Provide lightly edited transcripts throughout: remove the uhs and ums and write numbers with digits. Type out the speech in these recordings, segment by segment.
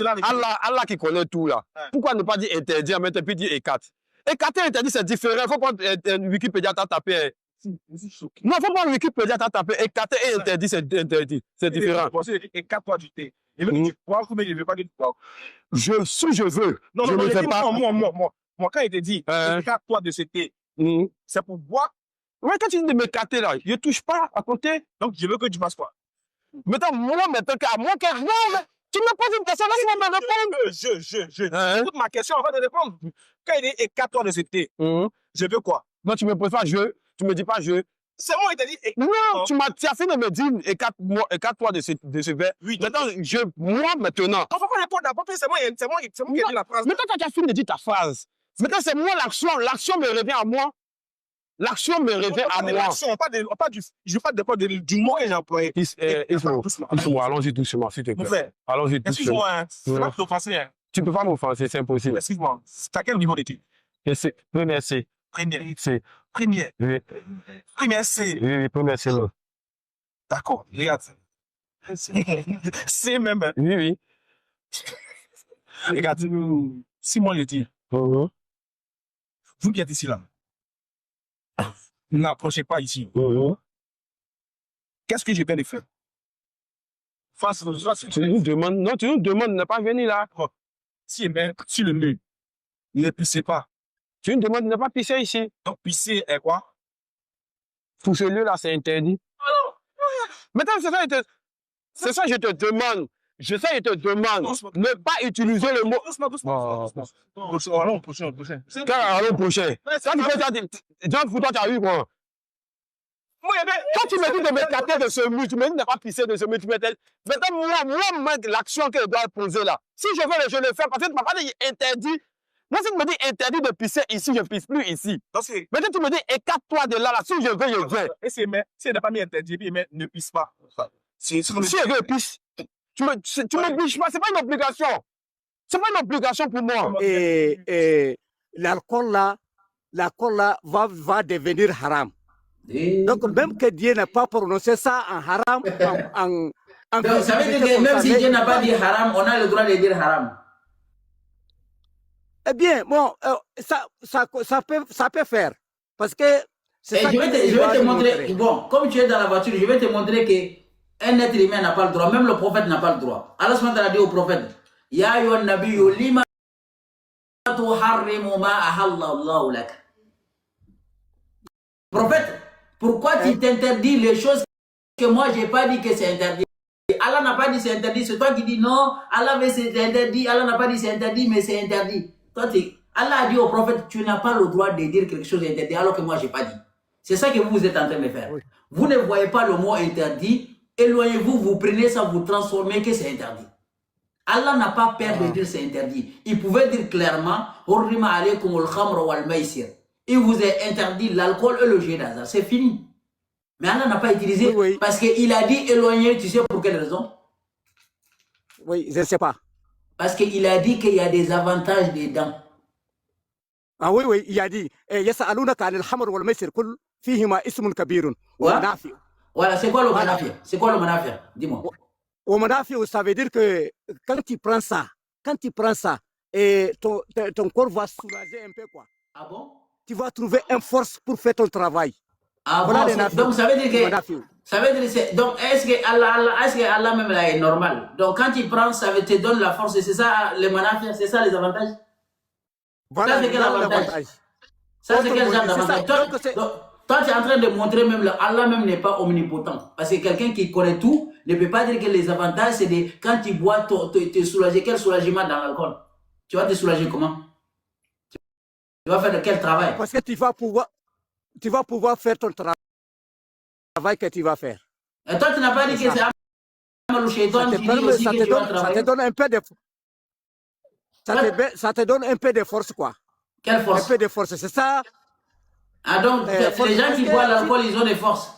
Allah qui connaît tout là. Pourquoi ne pas dire interdit en même temps puis dire écarte? Écarter interdit, c'est différent. Il faut prendre Wikipédia, t'as tapé. Non, il faut prendre Wikipédia, t'as tapé. Écarter et interdit, c'est interdit. C'est différent. Écarte-toi du thé. Il veut que tu bois, mais il ne veut pas que tu bois. Si je veux. Non, je ne fais pas. Moi, quand il te dit écarte-toi de ce thé, c'est pour boire. Ouais, quand tu dis de m'écarter là, je ne touche pas à côté. Donc, je veux que tu fasses quoi? Maintenant, moi, qu'à moi, non, mais tu me poses une question, laisse-moi me répondre. Écoute ma question avant de répondre. Quand il dit écarte-toi de ce thé, je veux quoi? Non, tu me poses pas je, tu me dis pas je. C'est moi qui t'a dit non, tu as fini de me dire écarte-toi de ce verre. Oui. Maintenant, moi maintenant. On va pas répondre d'abord, c'est moi qui ai dit la phrase. Maintenant, quand tu as fini de dire ta phrase, maintenant, c'est moi l'action. L'action me revient à moi. L'action me revient à moi. Je parle du mot que j'ai employé. Allons-y doucement, s'il te plaît. Allons-y doucement. Excuse-moi, hein. C'est pas t'offenser. Tu ne peux pas m'offenser, c'est impossible. Excuse-moi, c'est à quel niveau d'études? Première C. Première C. Première. Oui. Première C. Oui, première C. D'accord, regarde. C même. Oui, oui. Regarde, si moi je dis, vous qui êtes ici là, n'approchez pas ici. Qu'est-ce que je viens de faire? Tu nous demandes, non, tu nous demandes de ne pas venir là. Si le mur, ne pissez pas. Tu nous demandes de ne pas pisser ici. Donc pisser est quoi? Pour ce lieu-là, c'est interdit. Maintenant, c'est ça, je te demande. Je ne pas utiliser le mot. Allons prochain. Allons prochain. Ça, tu peux dire, pour toi, tu as eu quoi? Quand tu me dis de m'écarter de ce mur, tu me dis de ne pas pisser de ce mur, tu me dis, maintenant, moi, l'action que je dois poser là, si je veux, je le fais, parce que tu ne m'as pas dit interdit. Moi, si tu me dis interdit de pisser ici, je ne pisse plus ici. Maintenant, tu me dis écarte-toi de là, si je veux, je vais. Et si elle n'a pas mis interdit, mais ne pisse pas. Si je veux, pisse. Tu m'obliges pas, c'est pas une obligation. C'est pas une obligation pour moi. Et l'alcool là va devenir haram. Donc même que Dieu n'a pas prononcé ça en haram, donc, ça veut dire que même si Dieu n'a pas dit haram, on a le droit de dire haram. Eh bien, bon, ça peut faire. Parce que je vais te montrer, bon, comme tu es dans la voiture, je vais te montrer qu'un être humain n'a pas le droit, même le prophète n'a pas le droit. Allah a dit au prophète, Ya ayyuhan nabiyyu lima tuharrimu ma ahalla Allahu lak. Prophète, pourquoi tu t'interdis les choses que moi j'ai pas dit que c'est interdit? Allah n'a pas dit c'est interdit, c'est toi qui dis non, Allah veut c'est interdit, Allah n'a pas dit c'est interdit, mais c'est interdit. Toi, Allah a dit au prophète, tu n'as pas le droit de dire quelque chose d'interdit alors que moi j'ai pas dit. C'est ça que vous êtes en train de faire. Oui. Vous ne voyez pas le mot interdit, éloignez-vous, vous prenez ça, vous transformez que c'est interdit. Allah n'a pas peur de dire c'est interdit. Il pouvait dire clairement, Hurrima alaykumul khamra wal maisir. Il vous a interdit l'alcool et le jeu d'hasard. C'est fini. Mais Allah n'a pas utilisé parce qu'il a dit éloigner, tu sais pour quelle raison? Oui, je ne sais pas. Parce qu'il a dit qu'il y a des avantages dedans. Ah oui, il a dit Yas'alunaka anil khamr wal maisir kul fihima ismun kabirun wa manafi. Voilà, c'est quoi le manafi? C'est quoi le manafi? Dis-moi. Au manafi, ça veut dire que quand tu prends ça, et ton corps va soulager un peu quoi. Ah bon? Tu vas trouver une force pour faire ton travail. Ah voilà, bon, donc ça veut dire que donc est-ce que Allah même là est normal? Donc quand tu prends, ça te donne la force, c'est ça les manafia, c'est ça les avantages? Voilà, ça c'est quel avantage? Ça c'est quel genre d'avantage? Toi tu es en train de montrer même là, Allah même n'est pas omnipotent. Parce que quelqu'un qui connaît tout ne peut pas dire que les avantages c'est quand tu bois te soulager. Quel soulagement dans l'alcool? Tu vas te soulager comment? Tu vas faire de quel travail? Parce que tu vas pouvoir faire ton travail que tu vas faire. Et toi, tu n'as pas dit que c'est Amal ou Shaitan qui dit aussi que tu vas travailler? Ça te donne un peu de ça te donne un peu de force, quoi. Quelle force? Un peu de force, c'est ça. Ah donc, les gens qui boivent l'alcool, ils ont des forces?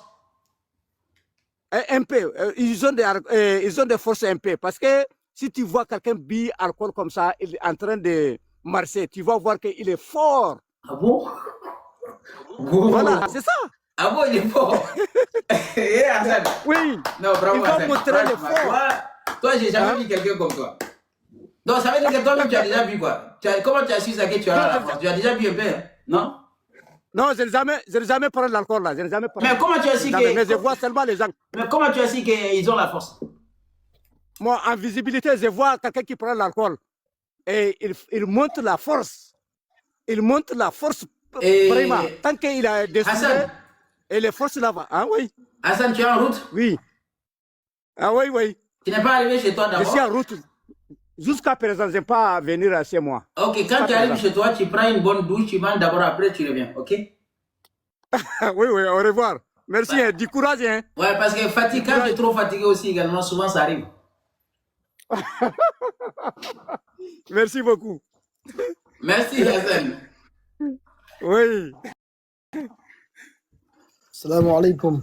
Un peu. Ils ont des forces un peu. Parce que si tu vois quelqu'un boire alcool comme ça, il est en train de marcher, tu vas voir qu'il est fort. Ah bon? Voilà, c'est ça. Ah bon, il est fort. Oui. Non, bravo, il va montrer le fort. Toi, j'ai jamais vu quelqu'un comme toi. Donc, ça veut dire que toi-même, tu as déjà bu quoi? Comment tu as su ça que tu as la force? Tu as déjà bu un peu, hein? Non? Non, je n'ai jamais parlé de l'alcool là. Je n'ai jamais parlé. Mais comment tu as su Mais je que... vois seulement les gens. Mais comment tu as su qu'ils ont la force? Moi, en visibilité, je vois quelqu'un qui prend l'alcool. Et il montre la force. Il montre la force Et... vraiment. Tant qu'il a décidé, Hassan, et les forces là-bas. Ah oui, Hassan, tu es en route? oui. Ah oui, oui. Tu n'es pas arrivé chez toi Je suis d'abord? en route. Jusqu'à présent, je n'ai pas venir chez moi. Ok, quand tu arrives chez toi, tu prends une bonne douche, tu manges d'abord, après tu reviens, ok? Oui, oui, au revoir. Merci, Ouais. hein, du courage. Hein. Ouais, parce que fatigue, quand tu es trop fatigué aussi également, souvent ça arrive. Merci beaucoup. Merci, Hassan. Oui. Salam alaikum.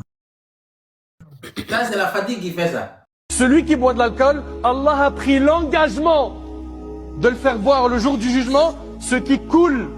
Ça, c'est la fatigue qui fait ça. Celui qui boit de l'alcool, Allah a pris l'engagement de le faire boire le jour du jugement, ce qui coule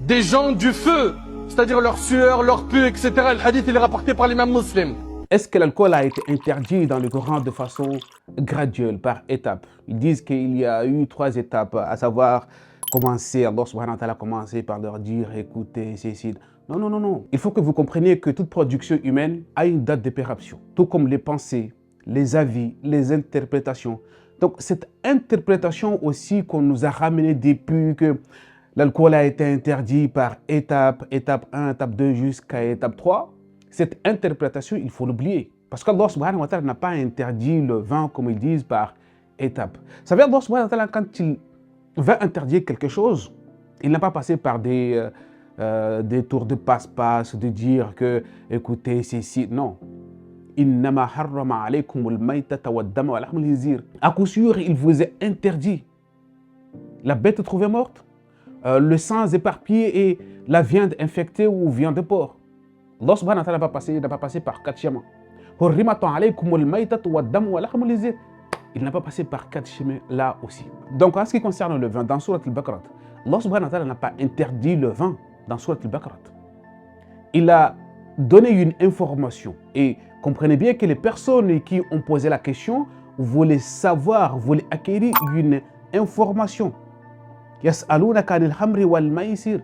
des gens du feu, c'est-à-dire leur sueur, leur pu, etc. Le hadith il est rapporté par l'imam muslim. Est-ce que l'alcool a été interdit dans le Coran de façon graduelle, par étapes? Ils disent qu'il y a eu 3 étapes, à savoir commencer, Allah subhanahu wa ta'ala a commencé par leur dire, écoutez, ceci. Non, non, non, non. Il faut que vous compreniez que toute production humaine a une date de péremption, tout comme les pensées, les avis, les interprétations. Donc cette interprétation aussi qu'on nous a ramené depuis que l'alcool a été interdit par étape 1, étape 2 jusqu'à étape 3, cette interprétation, il faut l'oublier. Parce qu'Allah subhanahu wa ta'ala n'a pas interdit le vin, comme ils disent, par étape. Vous savez, Allah subhanahu wa ta'ala, quand il va interdire quelque chose, il n'a pas passé par des tours de passe-passe, de dire que, écoutez, c'est si. Non. À coup sûr, il vous est interdit la bête trouvée morte, le sang éparpillé et la viande infectée ou viande de porc. Allah subhanahu wa ta'ala n'a pas passé par 4 chemins. Il n'a pas passé par 4 chemins là aussi. Donc en ce qui concerne le vin, dans Surat al-Baqarah, Allah subhanahu wa ta'ala n'a pas interdit le vin dans Surat al-Baqarah. Il a donné une information. Et comprenez bien que les personnes qui ont posé la question voulaient savoir, voulaient acquérir une information. Yas'alunaka anil hamri wal maïsir.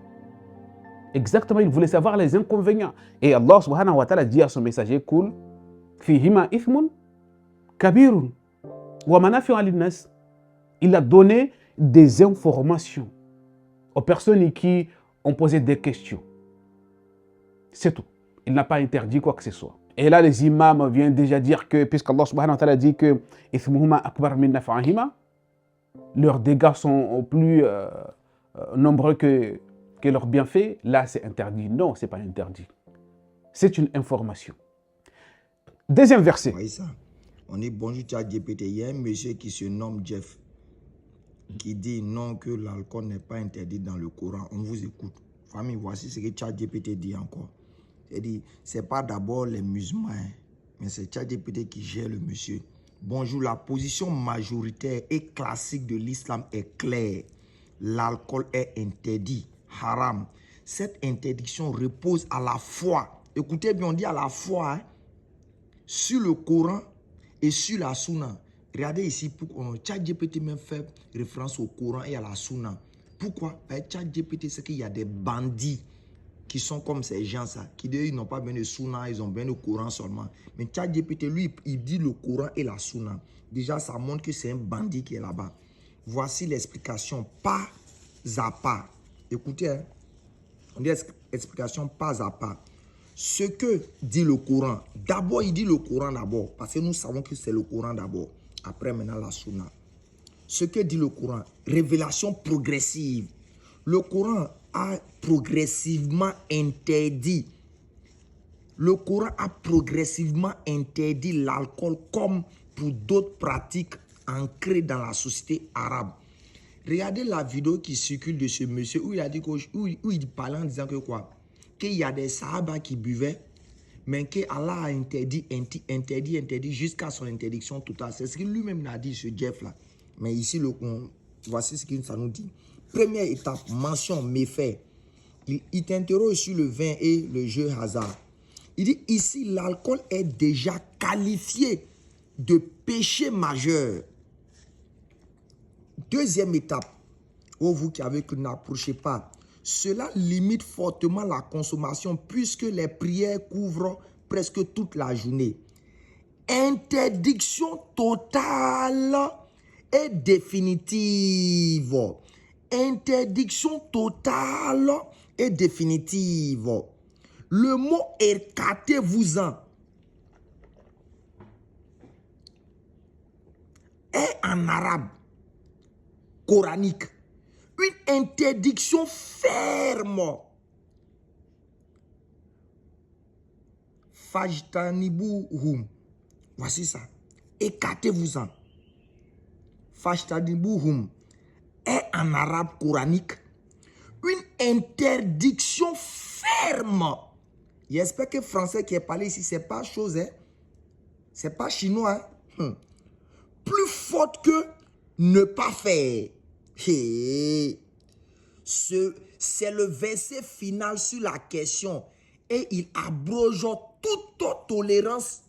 Exactement, il voulait savoir les inconvénients. Et Allah subhanahu wa ta'ala dit à son messager, Kul, fihima ithmun kabirun wa manafi'un linnas. Il a donné des informations aux personnes qui ont posé des questions. C'est tout. Il n'a pas interdit quoi que ce soit. Et là, les imams viennent déjà dire que, puisqu'Allah subhanahu wa ta'ala dit que ithmuhuma akbar min naf'ahima, leurs dégâts sont plus nombreux que leurs bienfaits, là c'est interdit. Non, c'est pas interdit. C'est une information. Deuxième verset. Oui, ça. On est bonjour ChatGPT. Il y a un monsieur qui se nomme Jeff qui dit non, que l'alcool n'est pas interdit dans le Coran. On vous écoute. Famille, voici ce que ChatGPT dit encore. Il dit, c'est pas d'abord les musulmans, hein, mais c'est ChatGPT qui gère le monsieur. Bonjour, la position majoritaire et classique de l'islam est claire. L'alcool est interdit, haram. Cette interdiction repose à la fois, écoutez bien, on dit à la fois, hein, sur le Coran et sur la Sunna. Regardez ici, pour ChatGPT même fait référence au Coran et à la Sunna. Pourquoi? Parce que ChatGPT, c'est qu'il y a des bandits qui sont comme ces gens-là, qui ils n'ont pas bien de Sunna, ils ont bien le Coran seulement. Mais ChatGPT, lui, il dit le Coran et la Sunna. Déjà, ça montre que c'est un bandit qui est là-bas. Voici l'explication pas à pas. Écoutez, hein, on dit explication pas à pas. Ce que dit le Coran, d'abord, il dit le Coran d'abord, parce que nous savons que c'est le Coran d'abord. Après, maintenant, la Sunna. Ce que dit le Coran, révélation progressive. Le Coran a progressivement interdit. Le Coran a progressivement interdit l'alcool comme pour d'autres pratiques ancrées dans la société arabe. Regardez la vidéo qui circule de ce monsieur où il a dit où il parlait en disant que quoi? Qu'il y a des sahaba qui buvaient, mais qu'Allah a interdit jusqu'à son interdiction totale. C'est ce qu'il lui-même a dit, ce Jeff-là. Mais ici, voici ce que ça nous dit. Première étape, mention méfait. Il t'interroge sur le vin et le jeu hasard. Il dit ici, l'alcool est déjà qualifié de péché majeur Deuxième étape, oh, vous qui avez cru, n'approchez pas. Cela limite fortement la consommation puisque les prières couvrent presque toute la journée. Interdiction totale et définitive. Interdiction totale et définitive. Le mot écartez-vous-en est en arabe coranique une interdiction ferme. Fajtanibuhum. Voici ça. Écartez-vous-en. Fajtanibuhum est en arabe coranique une interdiction ferme. J'espère que le français qui est parlé ici, c'est pas chose, hein? C'est pas chinois, hein? Plus forte que ne pas faire. C'est le verset final sur la question et il abroge toute tolérance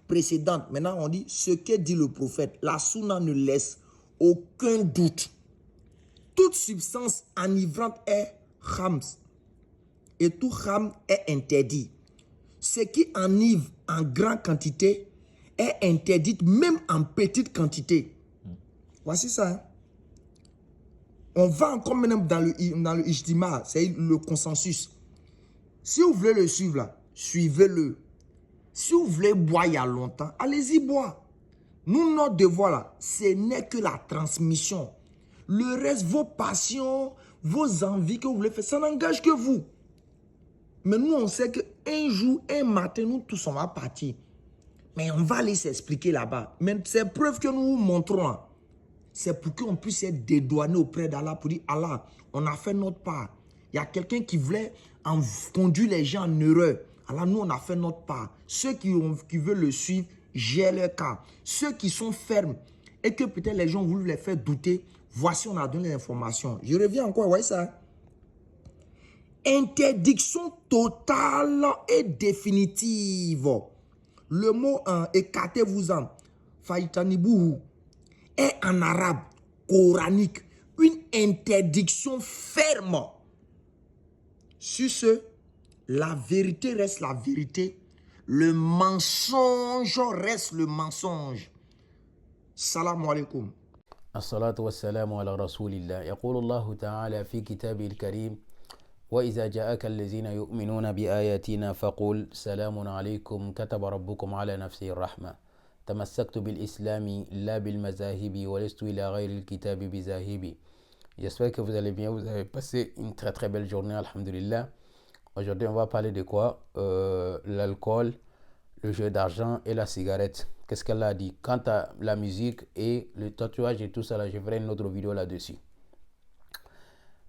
précédente. Maintenant, on dit ce que dit le prophète. La sunna ne laisse aucun doute. Toute substance enivrante est khams et tout kham est interdit. Ce qui enivre en grande quantité est interdit même en petite quantité. Voici ça. Hein? On va encore maintenant dans le ijtima, c'est le consensus. Si vous voulez le suivre là, suivez-le. Si vous voulez boire il y a longtemps, allez-y boire. Nous, notre devoir là, ce n'est que la transmission. Le reste, vos passions, vos envies que vous voulez faire, ça n'engage que vous. Mais nous, on sait qu'un jour, un matin, nous tous, on va partir. Mais on va aller s'expliquer là-bas. Mais ces preuves que nous vous montrons là, c'est pour qu'on puisse être dédouané auprès d'Allah pour dire Allah, on a fait notre part. Il y a quelqu'un qui voulait conduire les gens en erreur. Allah, nous, on a fait notre part. Ceux qui veulent le suivre, j'ai leur cas. Ceux qui sont fermes et que peut-être les gens voulaient les faire douter, voici, on a donné l'information. Je reviens encore, voyez ça. Interdiction totale et définitive. Le mot écartez-vous-en, faïtanibuhu, est en arabe coranique une interdiction ferme. Sur ce, la vérité reste la vérité, le mensonge reste le mensonge. Salam alaikum. الصلاة والسلام على رسول الله يقول الله تعالى في كتابه الكريم وإذا جاءك الذين يؤمنون بآياتنا فقل سلام عليكم كتب ربكم على نفسه الرحمة تمسكت بالإسلام لا بالمذاهب ولست إلى غير الكتاب بذاهبي. J'espère que vous allez bien, vous avez passé une très très belle journée, alhamdulillah. Aujourd'hui, on va parler de quoi? L'alcool, le jeu d'argent et la cigarette. Qu'est-ce qu'elle a dit? Quant à la musique et le tatouage et tout ça, là, je ferai une autre vidéo là-dessus.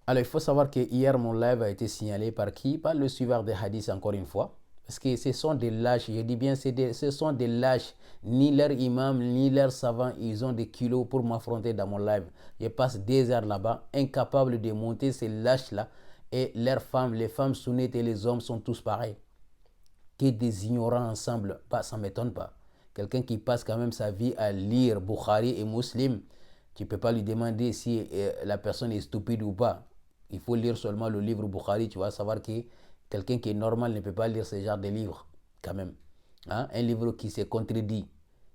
Alors, il faut savoir que hier, mon live a été signalé par qui? Par le suiveur des hadiths, encore une fois. Parce que ce sont des lâches, je dis bien, ce sont des lâches. Ni leur imam, ni leurs savants, ils ont des kilos pour m'affronter dans mon live. Je passe des heures là-bas, incapable de monter ces lâches-là. Et leurs femmes, les femmes sunnites et les hommes sont tous pareils. Que des ignorants ensemble, bah, ça ne m'étonne pas. Quelqu'un qui passe quand même sa vie à lire Bukhari et Muslim, tu ne peux pas lui demander si la personne est stupide ou pas. Il faut lire seulement le livre Bukhari, tu vas savoir que quelqu'un qui est normal ne peut pas lire ce genre de livre, quand même. Hein? Un livre qui se contredit.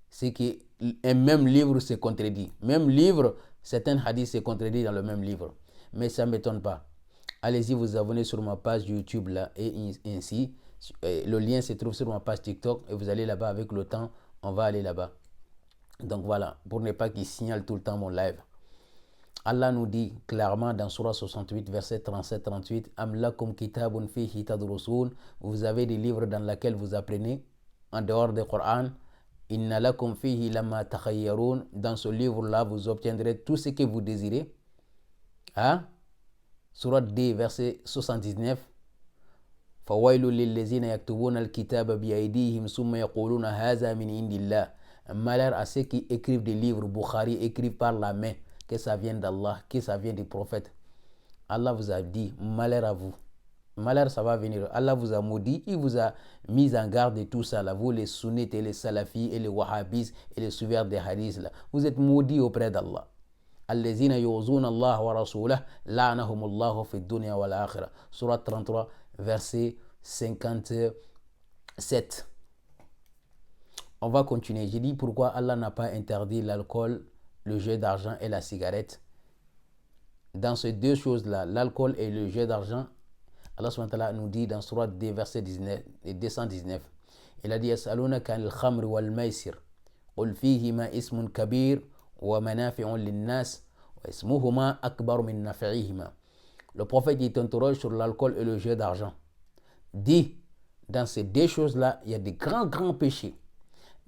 C'est qu'un même livre se contredit. Même livre, certains hadiths se contredisent dans le même livre. Mais ça ne m'étonne pas. Allez-y vous abonner sur ma page YouTube là et ainsi. Le lien se trouve sur ma page TikTok et vous allez là-bas avec le temps. On va aller là-bas. Donc voilà, pour ne pas qu'il signale tout le temps mon live. Allah nous dit clairement dans Surah 68, verset 37-38, Am lakum kitabun fihi tadrusun. Vous avez des livres dans lesquels vous apprenez, en dehors du Coran. Inna lakum fihi lama takhayyarun. Dans ce livre-là, vous obtiendrez tout ce que vous désirez. Hein? Surah D, verset 79. فويل للذين يكتبون الكتاب بأيديهم ثم يقولون هذا من عند الله. Malheur à ceux qui écrivent des livres Bukhari, écrivent par la main, que ça vient d'Allah, que ça vient du prophète. Allah vous a dit, malheur à vous. Malheur, ça va venir. Allah vous a maudit, il vous a mis en garde de tout ça, là. Vous les sunnites et les salafis et les wahhabis et les suiveurs des hadiths, là. Vous êtes maudits auprès d'Allah. الذين يؤذون الله ورسوله لعنهم الله في الدنيا والآخرة. Surat 33, verset 57. On va continuer. J'ai dit pourquoi Allah n'a pas interdit l'alcool, le jeu d'argent et la cigarette. Dans ces deux choses-là, l'alcool et le jeu d'argent, Allah subhanahu wa ta'ala nous dit dans Surat 2, verset 219, il a dit Yas'alunaka anil khamri wal maisir qul fihima ismun kabir wa manafi'un linnas wa ismuhuma akbar min nafi'ihima. Le prophète il t'interroge sur l'alcool et le jeu d'argent. Dit, dans ces deux choses-là, il y a des grands péchés.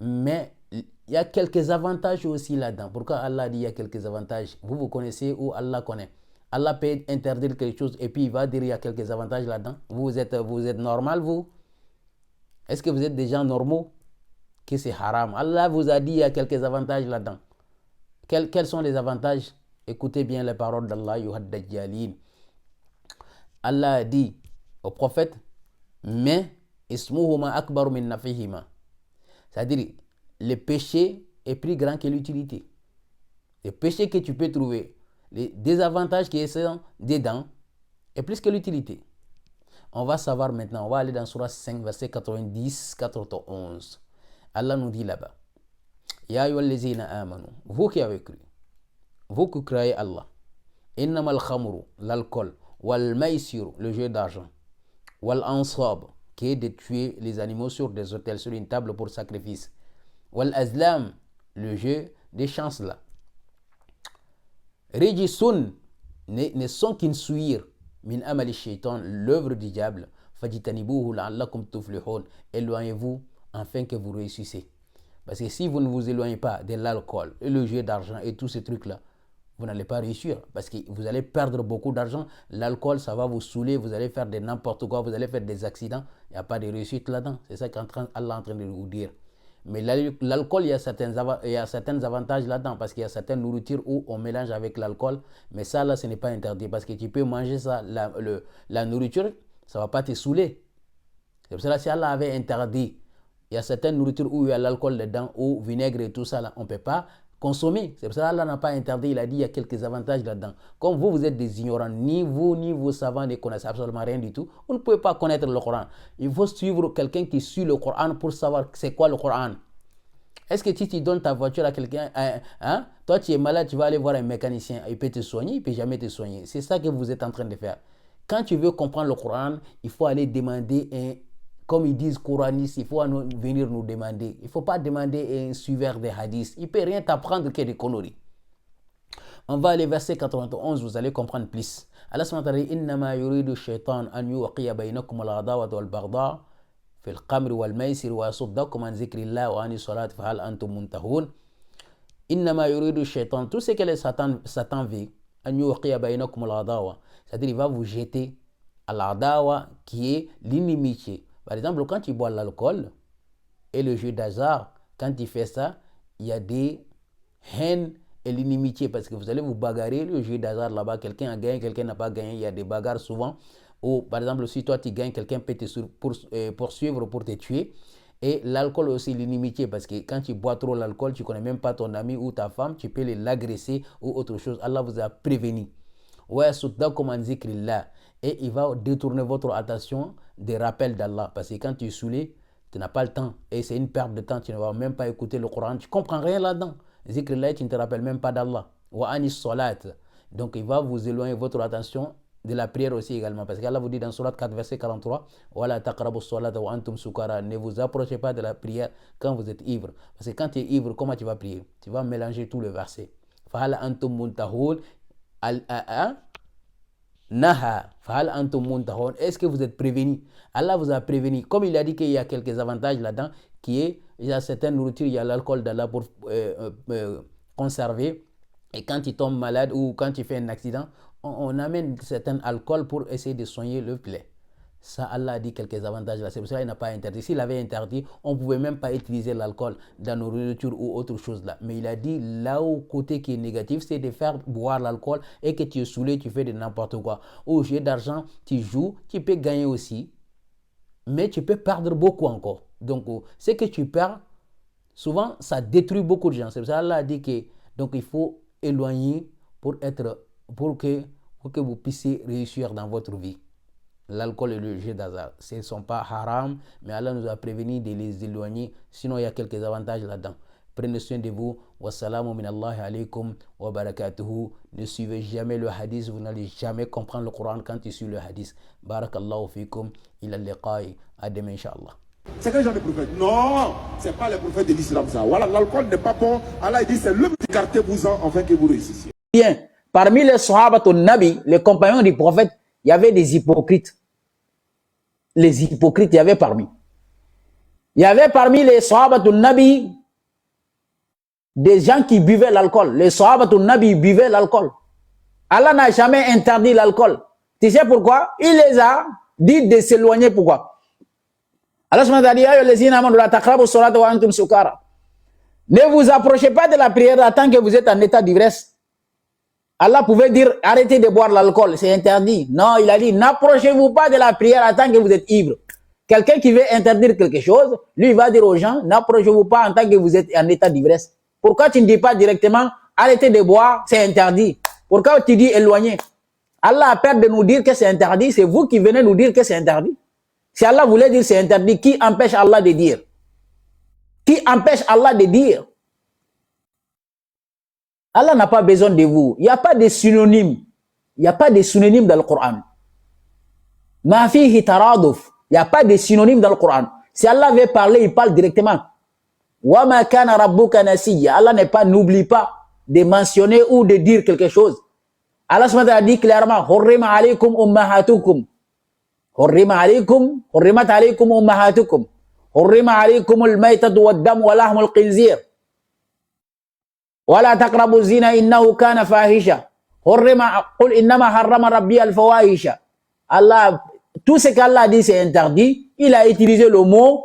Mais il y a quelques avantages aussi là-dedans. Pourquoi Allah dit il y a quelques avantages? Vous connaissez ou Allah connaît? Allah peut interdire quelque chose et puis il va dire il y a quelques avantages là-dedans. Vous êtes normal, vous? Est-ce que vous êtes des gens normaux? Que c'est haram. Allah vous a dit il y a quelques avantages là-dedans. Quels sont les avantages? Écoutez bien les paroles d'Allah, Yuhad Dajjalin. Allah a dit au prophète, mais ismuhuma akbar min nafihima. C'est-à-dire, le péché est plus grand que l'utilité. Le péché que tu peux trouver, les désavantages qui sont dedans, est plus que l'utilité. On va savoir maintenant, on va aller dans Surah 5, verset 90-91. Allah nous dit là-bas, Ya ayyuhallazina amanu, vous qui avez cru, vous qui croyez Allah, innamal khamru, l'alcool, wal maisir, le jeu d'argent, wal ansab, qui est de tuer les animaux sur des autels, sur une table pour sacrifice, wal azlam, le jeu des chances là. Rijisun, ne sont qu'une souillure, min amali shaitan, l'œuvre du diable, fajitanibuhu la'allakum tuflihun, éloignez-vous afin que vous réussissez. Parce que si vous ne vous éloignez pas de l'alcool, et le jeu d'argent et tous ces trucs-là, vous n'allez pas réussir parce que vous allez perdre beaucoup d'argent. L'alcool, ça va vous saouler, vous allez faire de n'importe quoi, vous allez faire des accidents. Il n'y a pas de réussite là-dedans. C'est ça qu'Allah est en train de vous dire. Mais l'alcool, il y a certains avantages là-dedans parce qu'il y a certaines nourritures où on mélange avec l'alcool. Mais ça, là, ce n'est pas interdit parce que tu peux manger ça, la nourriture, ça ne va pas te saouler. C'est pour cela que si Allah avait interdit, il y a certaines nourritures où il y a l'alcool dedans, ou vinaigre et tout ça, là, on ne peut pas consommer. C'est pour ça qu'Allah n'a pas interdit, il a dit il y a quelques avantages là-dedans. Comme vous êtes des ignorants, ni vous ni vos savants ne connaissent absolument rien du tout, vous ne pouvez pas connaître le Coran. Il faut suivre quelqu'un qui suit le Coran pour savoir c'est quoi le Coran. Est-ce que si tu donnes ta voiture à quelqu'un, toi tu es malade, tu vas aller voir un mécanicien, il peut te soigner, il ne peut jamais te soigner. C'est ça que vous êtes en train de faire. Quand tu veux comprendre le Coran, il faut aller demander comme ils disent coranistes, il faut venir nous demander. Il ne faut pas demander un suiveur des hadiths. Il ne peut rien t'apprendre que des conneries. On va aller verset 91, vous allez comprendre plus. Allah subhanahu wa ta'ala dit Innama yuridu shaitan an yuqiya baynakum al-adawata wal-baghdha fil qamri wal-maisir wa yasuddakum an zikrillah wa ani salat fa hal antum muntahun. Innama yuridu shaitan, tout ce que le Satan veut, an yuqiya baynakum al-adawa, c'est-à-dire il va vous jeter à l'adawa qui est l'inimitié. Par exemple, quand tu bois l'alcool et le jeu d'hasard, quand tu fais ça, il y a des haines et l'inimitié parce que vous allez vous bagarrer. Le jeu d'hasard là-bas, quelqu'un a gagné, quelqu'un n'a pas gagné. Il y a des bagarres souvent. Ou par exemple, si toi tu gagnes, quelqu'un peut te poursuivre pour te tuer. Et l'alcool aussi, l'inimitié parce que quand tu bois trop l'alcool, tu ne connais même pas ton ami ou ta femme, tu peux l'agresser ou autre chose. Allah vous a prévenu. Et il va détourner votre attention des rappels d'Allah. Parce que quand tu es saoulé, tu n'as pas le temps. Et c'est une perte de temps. Tu ne vas même pas écouter le Coran. Tu ne comprends rien là-dedans. Zikrillah, tu ne te rappelles même pas d'Allah. Wa anis salat. Donc il va vous éloigner votre attention de la prière aussi également. Parce qu'Allah vous dit dans Surat 4, verset 43, Wala taqrabu salata wa antum sukara. Ne vous approchez pas de la prière quand vous êtes ivre. Parce que quand tu es ivre, comment tu vas prier? Tu vas mélanger tous les versets. Fahal antum muntahun. Naha, fahal antum muntahun. Est-ce que vous êtes prévenus? Allah vous a prévenu. Comme il a dit qu'il y a quelques avantages là-dedans, il y a certaines nourritures, il y a l'alcool d'Allah pour conserver. Et quand tu tombes malade ou quand tu fais un accident, on amène certains alcools pour essayer de soigner le plaie. Ça, Allah a dit quelques avantages là. C'est pour ça qu'il n'a pas interdit. S'il avait interdit, on ne pouvait même pas utiliser l'alcool dans nos nourritures ou autre chose là. Mais il a dit, là où côté qui est négatif, c'est de faire boire l'alcool et que tu es saoulé, tu fais de n'importe quoi. Au jeu d'argent, tu joues, tu peux gagner aussi. Mais tu peux perdre beaucoup encore. Donc, ce que tu perds, souvent, ça détruit beaucoup de gens. C'est pour ça qu'Allah a dit que donc, il faut éloigner pour que vous puissiez réussir dans votre vie. L'alcool et le jeu d'hasard, ce ne sont pas haram, mais Allah nous a prévenu de les éloigner, sinon il y a quelques avantages là-dedans. Prenez soin de vous. Wassalamu minallahi alaykum wa barakatuhu. Ne suivez jamais le hadith, vous n'allez jamais comprendre le Coran quand tu suis le hadith. Barakallahu fikum, ila liqa'i, à demain inshallah. C'est quel genre de prophète? Non, c'est pas les prophètes de l'islam ça. Voilà, l'alcool n'est pas bon. Allah dit c'est le écartez-vous-en afin que vous réussissiez. Bien, parmi les sahabatul nabi, les compagnons du prophète, il y avait des hypocrites. Les hypocrites, il y avait parmi. Il y avait parmi les sahabatul nabi des gens qui buvaient l'alcool. Les sahabatul nabi buvaient l'alcool. Allah n'a jamais interdit l'alcool. Tu sais pourquoi? Il les a dit de s'éloigner. Pourquoi? Allah a dit, ne vous approchez pas de la prière tant que vous êtes en état d'ivresse. Allah pouvait dire, arrêtez de boire l'alcool, c'est interdit. Non, il a dit, n'approchez-vous pas de la prière tant que vous êtes ivre. Quelqu'un qui veut interdire quelque chose, lui, il va dire aux gens, n'approchez-vous pas en tant que vous êtes en état d'ivresse. Pourquoi tu ne dis pas directement, arrêtez de boire, c'est interdit? Pourquoi tu dis éloigné? Allah a peur de nous dire que c'est interdit, c'est vous qui venez nous dire que c'est interdit. Si Allah voulait dire c'est interdit, qui empêche Allah de dire? Qui empêche Allah de dire? Allah n'a pas besoin de vous. Il n'y a pas de synonyme. Il n'y a pas de synonyme dans le Coran. Ma fihi taraduf. Il n'y a pas de synonyme dans le Coran. Si Allah veut parler, il parle directement. Wa ma kana rabbuka nasiya. Allah n'est pas, n'oublie pas de mentionner ou de dire quelque chose. Allah a dit clairement, hurrima alaykum ummahatukum. Hurrima alaykum, hurrimat alaykum ummahatukum. Hurrima alaykum al-maytatu wad-dam wa lahmul khinzir. ولا تقربوا الزنا إنه كان فاحشة قل إنما حرم ربي الفواحش. Allah, tout ce qu'Allah dit c'est interdit, il a utilisé le mot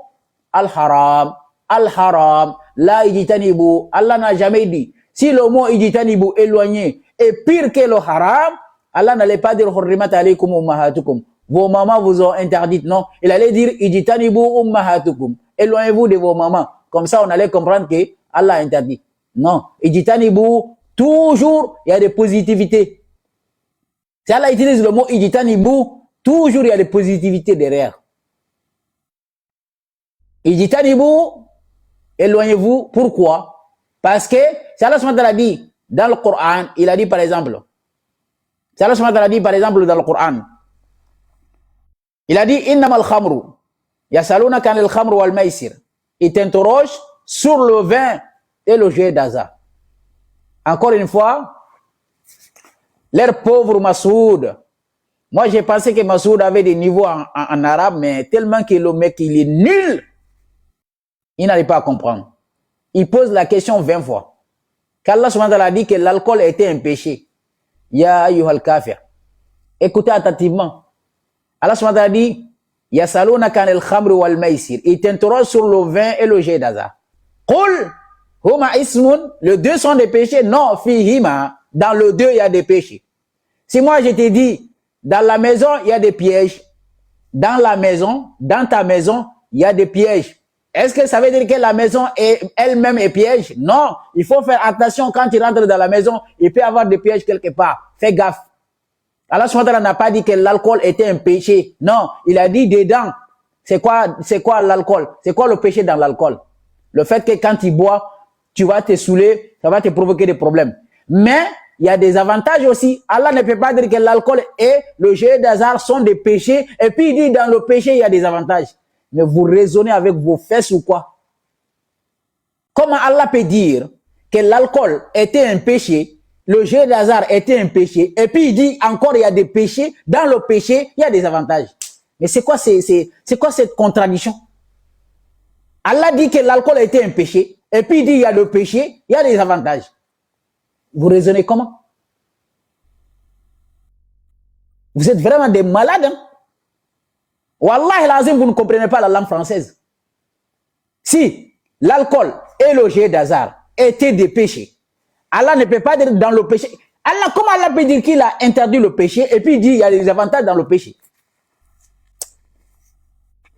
al-haram, al-haram, la ijtanibu. Allah n'a jamais dit, si le mot ijtanibu éloigné est pire que le haram, Allah n'allait pas dire hurrimat alaykum ummahatukum. Vos mamans vous ont interdit, non. Il allait dire ijtanibu ummahatukum. Éloignez-vous de vos mamans. Comme ça on allait comprendre que Allah a interdit. Non, ijtanibou, toujours il y a des positivités. Si Allah utilise le mot ijtanibou, toujours il y a des positivités derrière. Ijtanibou, éloignez-vous. Pourquoi? Parce que si Allah a dit dans le Coran, il a dit par exemple, si Allah a dit par exemple dans le Coran, il a dit innamal khamru yasaluna kanil khamru wal maisir. Il t'interroge sur le vin et le jeu d'hasard. Encore une fois, leur pauvre Massoud. Moi, j'ai pensé que Massoud avait des niveaux en arabe, mais tellement que le mec, il est nul. Il n'arrive pas à comprendre. Il pose la question 20 fois. Qu'Allah a dit que l'alcool était un péché. Ya ayyuhal kafir. Écoutez attentivement. Allah a dit, Yasaluna kanil khamri wal maisir. Il t'interroge sur le vin et le jeu d'hasard. Qul huma ismun, les deux sont des péchés. Non, fihima, dans le deux, il y a des péchés. Si moi je te dis, dans la maison, il y a des pièges. Dans la maison, dans ta maison, il y a des pièges. Est-ce que ça veut dire que la maison elle-même est piège? Non, il faut faire attention quand tu rentres dans la maison, il peut y avoir des pièges quelque part. Fais gaffe. Allah n'a pas dit que l'alcool était un péché. Non, il a dit dedans. C'est quoi l'alcool? C'est quoi le péché dans l'alcool? Le fait que quand tu bois, tu vas te saouler, ça va te provoquer des problèmes. Mais il y a des avantages aussi. Allah ne peut pas dire que l'alcool et le jeu d'hasard sont des péchés. Et puis il dit dans le péché, il y a des avantages. Mais vous raisonnez avec vos fesses ou quoi? Comment Allah peut dire que l'alcool était un péché, le jeu d'hasard était un péché, et puis il dit encore il y a des péchés, dans le péché, il y a des avantages. Mais c'est quoi cette contradiction? Allah dit que l'alcool était un péché, et puis il dit il y a le péché, il y a des avantages. Vous raisonnez comment? Vous êtes vraiment des malades, hein? Wallah lazim, vous ne comprenez pas la langue française. Si l'alcool et le jeu d'hasard étaient des péchés, Allah ne peut pas dire dans le péché. Allah, comment Allah peut dire qu'il a interdit le péché et puis il dit il y a des avantages dans le péché?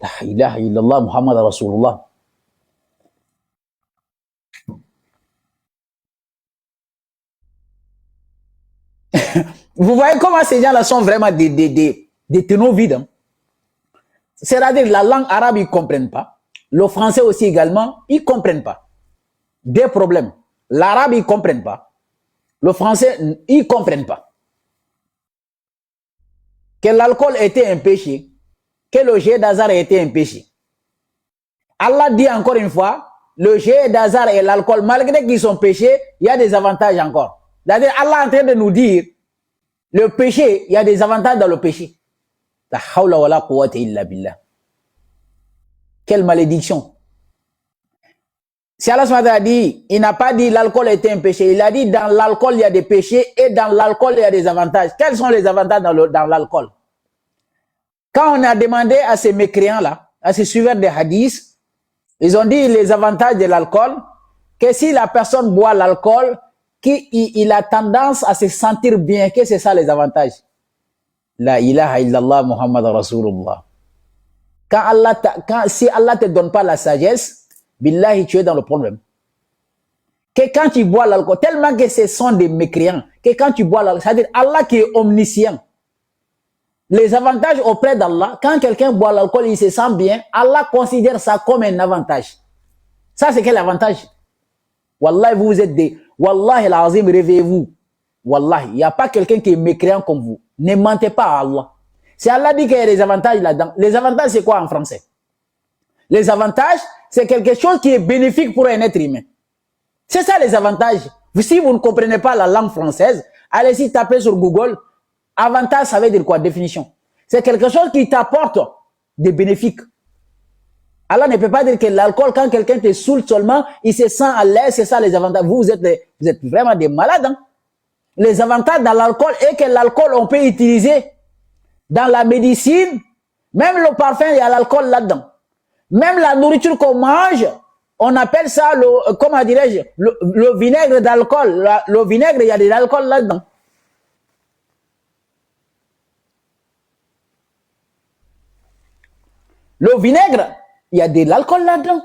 La ilaha illallah Muhammad Rasulullah. Vous voyez comment ces gens-là sont vraiment des tenons vides. Hein? C'est-à-dire la langue arabe, ils ne comprennent pas. Le français aussi également, ils ne comprennent pas. Des problèmes. L'arabe, ils ne comprennent pas. Le français, ils ne comprennent pas. Que l'alcool était un péché, que le jet d'hasard était un péché. Allah dit encore une fois, le jet d'hasard et l'alcool, malgré qu'ils sont péchés, il y a des avantages encore. C'est-à-dire, Allah est en train de nous dire, le péché, il y a des avantages dans le péché. La hawla wa la quwwata illa billah. Quelle malédiction. Si Allah a dit, il n'a pas dit l'alcool était un péché, il a dit dans l'alcool il y a des péchés et dans l'alcool il y a des avantages. Quels sont les avantages dans l'alcool? Quand on a demandé à ces mécréants-là, à ces suiveurs des hadiths, ils ont dit les avantages de l'alcool, que si la personne boit l'alcool, qu'il a tendance à se sentir bien, que c'est ça les avantages. La ilaha illallah Muhammad Rasulullah. Si Allah te donne pas la sagesse, billahi, tu es dans le problème. Que quand tu bois l'alcool, tellement que ce sont des mécréants, que quand tu bois l'alcool, c'est-à-dire Allah qui est omniscient, les avantages auprès d'Allah, quand quelqu'un boit l'alcool, il se sent bien, Allah considère ça comme un avantage. Ça, c'est quel avantage? Wallahi, vous êtes des... Wallahi, l'azim, réveillez-vous. Wallahi, il n'y a pas quelqu'un qui est mécréant comme vous. Ne mentez pas à Allah. Si Allah dit qu'il y a des avantages là-dedans, les avantages, c'est quoi en français? Les avantages, c'est quelque chose qui est bénéfique pour un être humain. C'est ça les avantages. Si vous ne comprenez pas la langue française, allez-y taper sur Google. Avantage, ça veut dire quoi? Définition. C'est quelque chose qui t'apporte des bénéfices. Allah ne peut pas dire que l'alcool, quand quelqu'un te saoule seulement, il se sent à l'aise, c'est ça les avantages. Vous êtes vraiment des malades. Hein? Les avantages dans l'alcool est que l'alcool, on peut utiliser dans la médecine. Même le parfum, il y a l'alcool là-dedans. Même la nourriture qu'on mange, on appelle ça, comment dirais-je, le vinaigre d'alcool. Le vinaigre, il y a de l'alcool là-dedans. Le vinaigre, il y a de l'alcool là-dedans.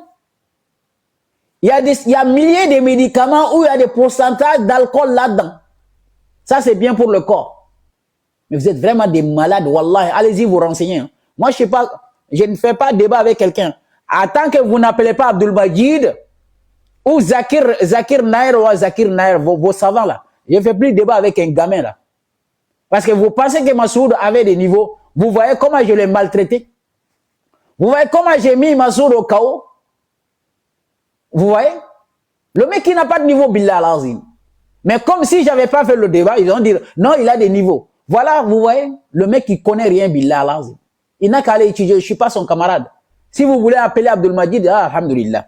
Il y a milliers de médicaments où il y a des pourcentages d'alcool là-dedans. Ça, c'est bien pour le corps. Mais vous êtes vraiment des malades, wallah. Allez-y vous renseigner. Hein. Moi, je ne fais pas débat avec quelqu'un. Tant que vous n'appelez pas Abdul Majid ou Zakir Nair ou Zakir Nair, vos savants là. Je ne fais plus débat avec un gamin là. Parce que vous pensez que Massoud avait des niveaux. Vous voyez comment je l'ai maltraité. Vous voyez comment j'ai mis Massoud au chaos. Vous voyez. Le mec qui n'a pas de niveau, billah al-azim. Mais comme si j'avais pas fait le débat, ils vont dire, non, il a des niveaux. Voilà, vous voyez, le mec qui connaît rien, billah al-azim. Il n'a qu'à aller étudier, je suis pas son camarade. Si vous voulez appeler Abdul Majid, alhamdulillah.